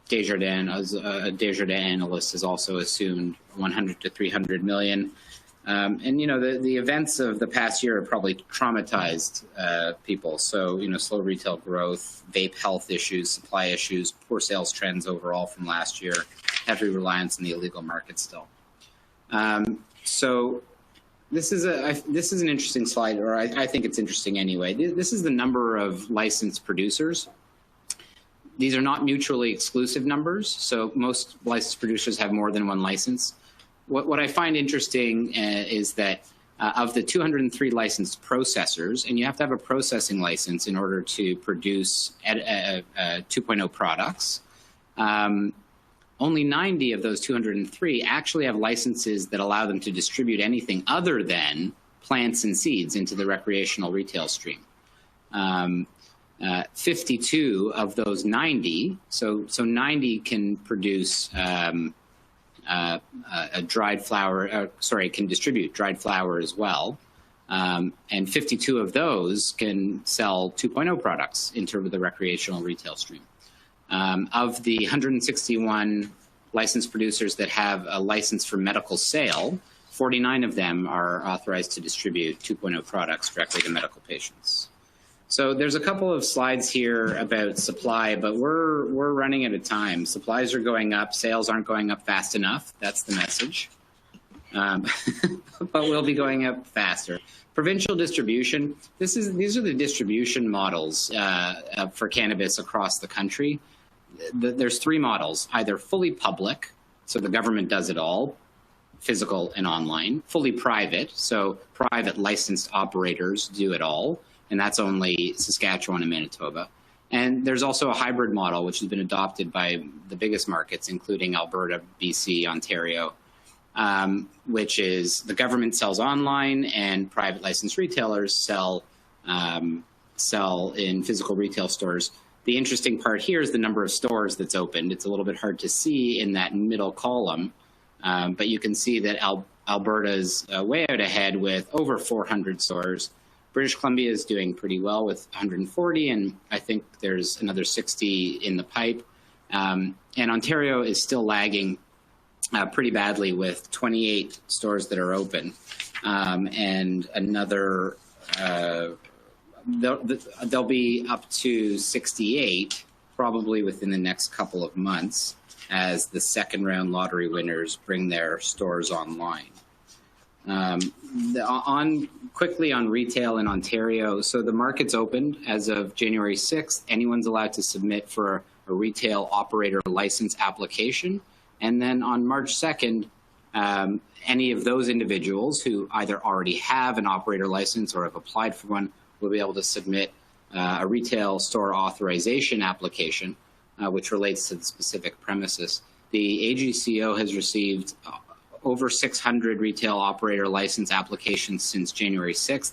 Desjardins, a Desjardins analyst, has also assumed 100 to 300 million. And, the events of the past year have probably traumatized people. So, slow retail growth, vape health issues, supply issues, poor sales trends overall from last year, heavy reliance on the illegal market still. So this is an interesting slide, or I think it's interesting anyway. This is the number of licensed producers. These are not mutually exclusive numbers. So most licensed producers have more than one license. What I find interesting is that of the 203 licensed processors, and you have to have a processing license in order to produce 2.0 products, only 90 of those 203 actually have licenses that allow them to distribute anything other than plants and seeds into the recreational retail stream. 52 of those 90, so 90 can produce a dried flower, can distribute dried flower as well. And 52 of those can sell 2.0 products into the recreational retail stream. Of the 161 licensed producers that have a license for medical sale, 49 of them are authorized to distribute 2.0 products directly to medical patients. So there's a couple of slides here about supply, but we're running out of time. Supplies are going up, sales aren't going up fast enough. That's the message. but we'll be going up faster. Provincial distribution. These are the distribution models for cannabis across the country. There's three models: either fully public, so the government does it all, physical and online; fully private, so private licensed operators do it all, and that's only Saskatchewan and Manitoba. And there's also a hybrid model, which has been adopted by the biggest markets, including Alberta, BC, Ontario, which is the government sells online and private licensed retailers sell in physical retail stores. The interesting part here is the number of stores that's opened. It's a little bit hard to see in that middle column, but you can see that Alberta's way out ahead with over 400 stores. British Columbia is doing pretty well with 140, and I think there's another 60 in the pipe. And Ontario is still lagging pretty badly with 28 stores that are open, and another, they'll be up to 68 probably within the next couple of months as the second round lottery winners bring their stores online. Quickly on retail in Ontario, so the market's opened as of January 6th. Anyone's allowed to submit for a retail operator license application. And then on March 2nd, any of those individuals who either already have an operator license or have applied for one will be able to submit a retail store authorization application, which relates to the specific premises. The AGCO has received over 600 retail operator license applications since January 6th.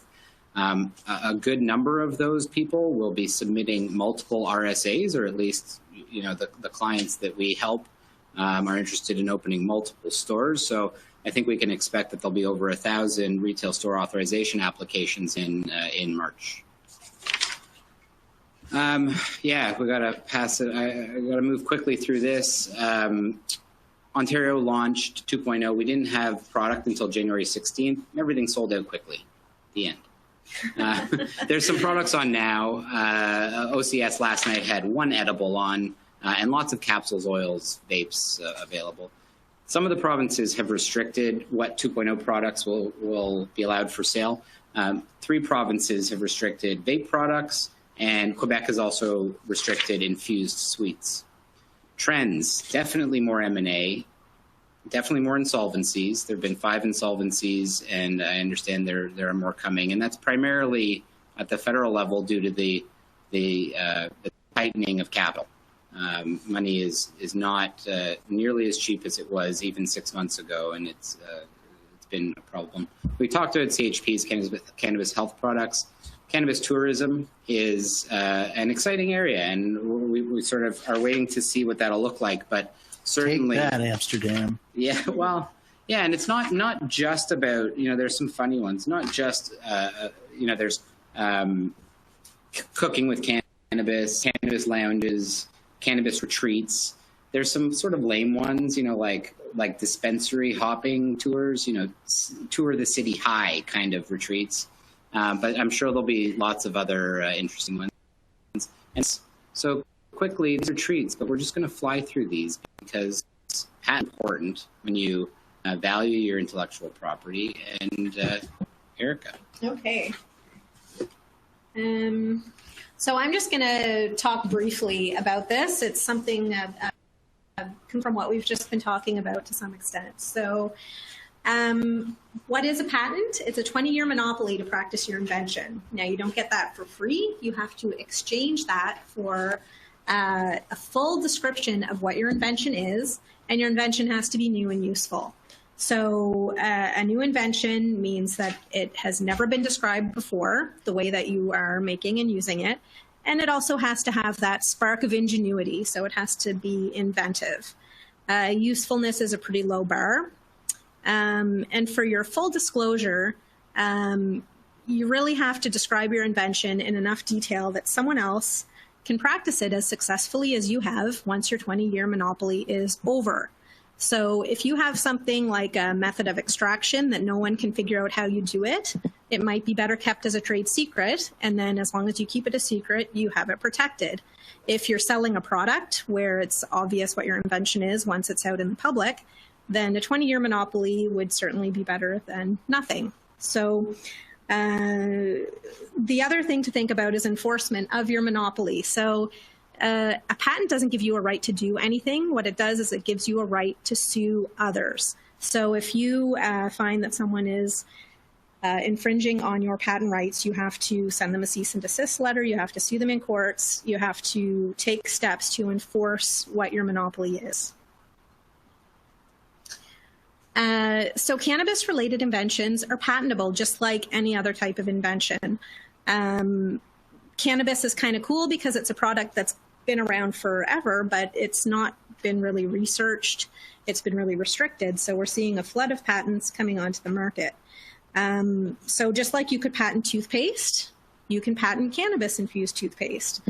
A good number of those people will be submitting multiple RSAs, or at least, you know, the clients that we help are interested in opening multiple stores. So I think we can expect that there'll be over 1,000 retail store authorization applications in March. Yeah, we got to pass it. I got to move quickly through this. Ontario launched 2.0. We didn't have product until January 16th. Everything sold out quickly. The end. There's some products on now. OCS last night had one edible on, and lots of capsules, oils, vapes available. Some of the provinces have restricted what 2.0 products will be allowed for sale. 3 provinces have restricted vape products, and Quebec has also restricted infused sweets. Trends, definitely more M&A, definitely more insolvencies. There have been 5 insolvencies, and I understand there are more coming. And that's primarily at the federal level due to the tightening of capital. Money is not nearly as cheap as it was even 6 months ago, and it's been a problem. We talked about CHPs, cannabis health products. Cannabis tourism is an exciting area, and we sort of are waiting to see what that'll look like. But certainly, take that, Amsterdam. Yeah, well, yeah, and it's not just about, you know, there's some funny ones. Not just you know, there's cooking with cannabis lounges, cannabis retreats. There's some sort of lame ones, you know, like dispensary hopping tours, you know, tour the city high kind of retreats. But I'm sure there'll be lots of other interesting ones. And so quickly, these are treats, but we're just going to fly through these because it's important when you value your intellectual property. And Erica. Okay. So I'm just going to talk briefly about this. It's something that come from what we've just been talking about to some extent. So what is a patent? It's a 20-year monopoly to practice your invention. Now, you don't get that for free. You have to exchange that for a full description of what your invention is, and your invention has to be new and useful. So a new invention means that it has never been described before, the way that you are making and using it. And it also has to have that spark of ingenuity, so it has to be inventive. Usefulness is a pretty low bar. And for your full disclosure, you really have to describe your invention in enough detail that someone else can practice it as successfully as you have once your 20-year monopoly is over. So if you have something like a method of extraction that no one can figure out how you do it, it might be better kept as a trade secret. And then as long as you keep it a secret, you have it protected. If you're selling a product where it's obvious what your invention is once it's out in the public, then a 20-year monopoly would certainly be better than nothing. So the other thing to think about is enforcement of your monopoly. So a patent doesn't give you a right to do anything. What it does is it gives you a right to sue others. So if you find that someone is infringing on your patent rights, you have to send them a cease and desist letter, you have to sue them in courts, you have to take steps to enforce what your monopoly is. So cannabis-related inventions are patentable, just like any other type of invention. Cannabis is kind of cool because it's a product that's been around forever, but it's not been really researched. It's been really restricted. So we're seeing a flood of patents coming onto the market. So just like you could patent toothpaste, you can patent cannabis-infused toothpaste.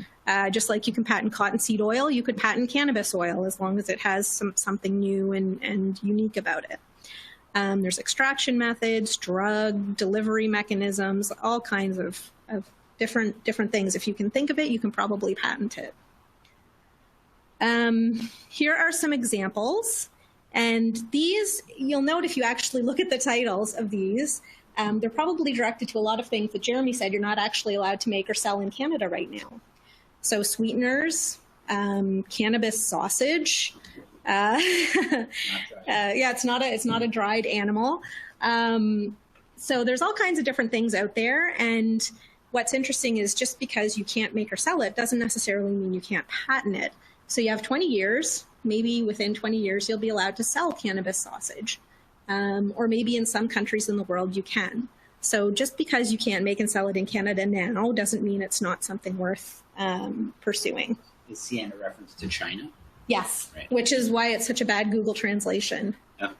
Just like you can patent cottonseed oil, you could patent cannabis oil as long as it has something new and unique about it. There's extraction methods, drug delivery mechanisms, all kinds of different things. If you can think of it, you can probably patent it. Here are some examples. And these, you'll note if you actually look at the titles of these, they're probably directed to a lot of things that Jeremy said you're not actually allowed to make or sell in Canada right now. So sweeteners, cannabis sausage. Yeah, it's not a dried animal. So there's all kinds of different things out there. And what's interesting is just because you can't make or sell it doesn't necessarily mean you can't patent it. So you have 20 years. Maybe within 20 years, you'll be allowed to sell cannabis sausage. Or maybe in some countries in the world you can. So just because you can't make and sell it in Canada now doesn't mean it's not something worth pursuing. Is CN a reference to China? Yes, right. Which is why it's such a bad Google translation. Oh.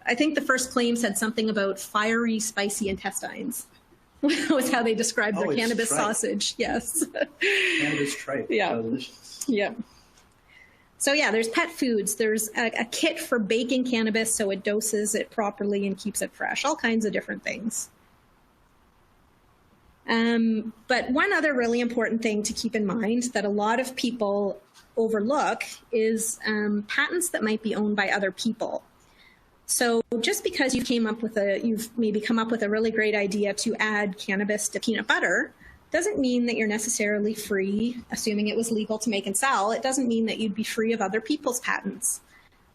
I think the first claim said something about fiery, spicy intestines. Was how they described their cannabis sausage. Yes. Cannabis tripe. Yeah. Delicious. Yeah. So yeah, there's pet foods. There's a kit for baking cannabis so it doses it properly and keeps it fresh. All kinds of different things. But one other really important thing to keep in mind that a lot of people overlook is patents that might be owned by other people. So just because you've maybe come up with a really great idea to add cannabis to peanut butter, doesn't mean that you're necessarily free, assuming it was legal to make and sell, it doesn't mean that you'd be free of other people's patents.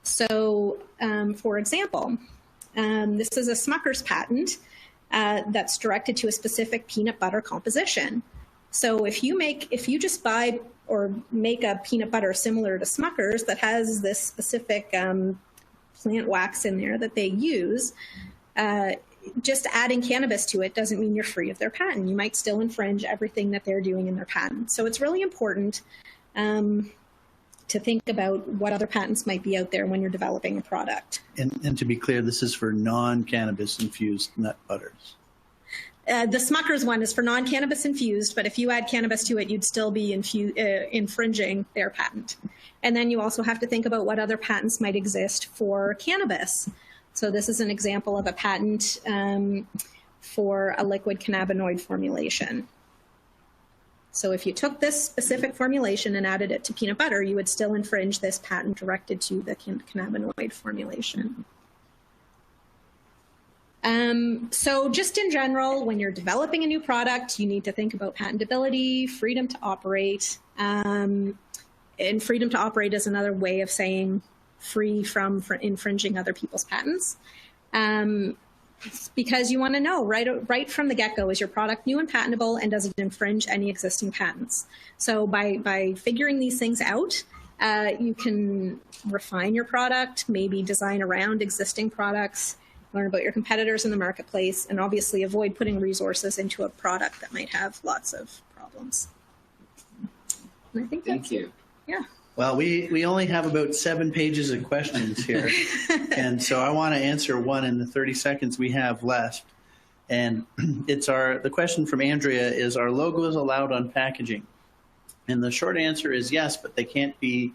So, for example, this is a Smucker's patent that's directed to a specific peanut butter composition. So if you just buy or make a peanut butter similar to Smucker's that has this specific plant wax in there that they use, just adding cannabis to it doesn't mean you're free of their patent. You might still infringe everything that they're doing in their patent. So it's really important to think about what other patents might be out there when you're developing a product. And to be clear, this is for non-cannabis infused nut butters. The Smucker's one is for non-cannabis infused, but if you add cannabis to it, you'd still be infringing their patent. And then you also have to think about what other patents might exist for cannabis. So this is an example of a patent for a liquid cannabinoid formulation. So if you took this specific formulation and added it to peanut butter, you would still infringe this patent directed to the cannabinoid formulation. So just in general, when you're developing a new product, you need to think about patentability, freedom to operate. And freedom to operate is another way of saying free from infringing other people's patents. Because you want to know right from the get-go, is your product new and patentable, and does it infringe any existing patents? So by figuring these things out, you can refine your product, maybe design around existing products, learn about your competitors in the marketplace, and obviously avoid putting resources into a product that might have lots of problems. And I think Thank you. Yeah. Well, we only have about 7 pages of questions here. And so I want to answer one in the 30 seconds we have left. And the question from Andrea is, are logos allowed on packaging? And the short answer is yes, but they can't be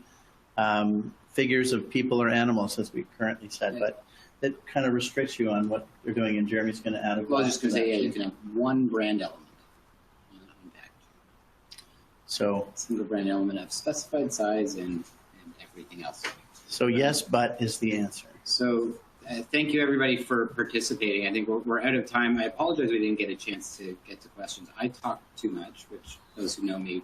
figures of people or animals, as we currently said. But that kind of restricts you on what you're doing, and Jeremy's going to add a Well, I was just going to say, yeah, you can have one brand element on packaging. So single brand element of specified size and everything else. So yes, but is the answer. So thank you, everybody, for participating. I think we're out of time. I apologize we didn't get a chance to get to questions. I talk too much, which those who know me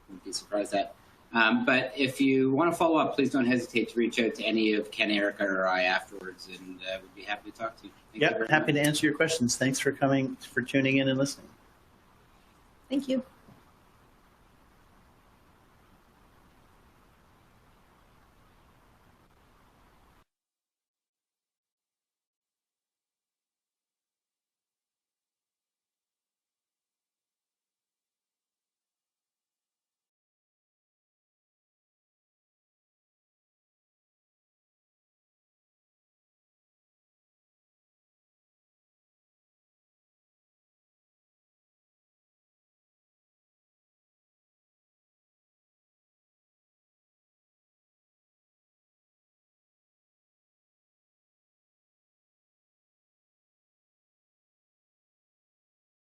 would be surprised at. But if you want to follow up, please don't hesitate to reach out to any of Ken, Erica, or I afterwards, and we'd be happy to talk to you. Yep, happy to answer your questions. Thanks for coming, for tuning in and listening. Thank you.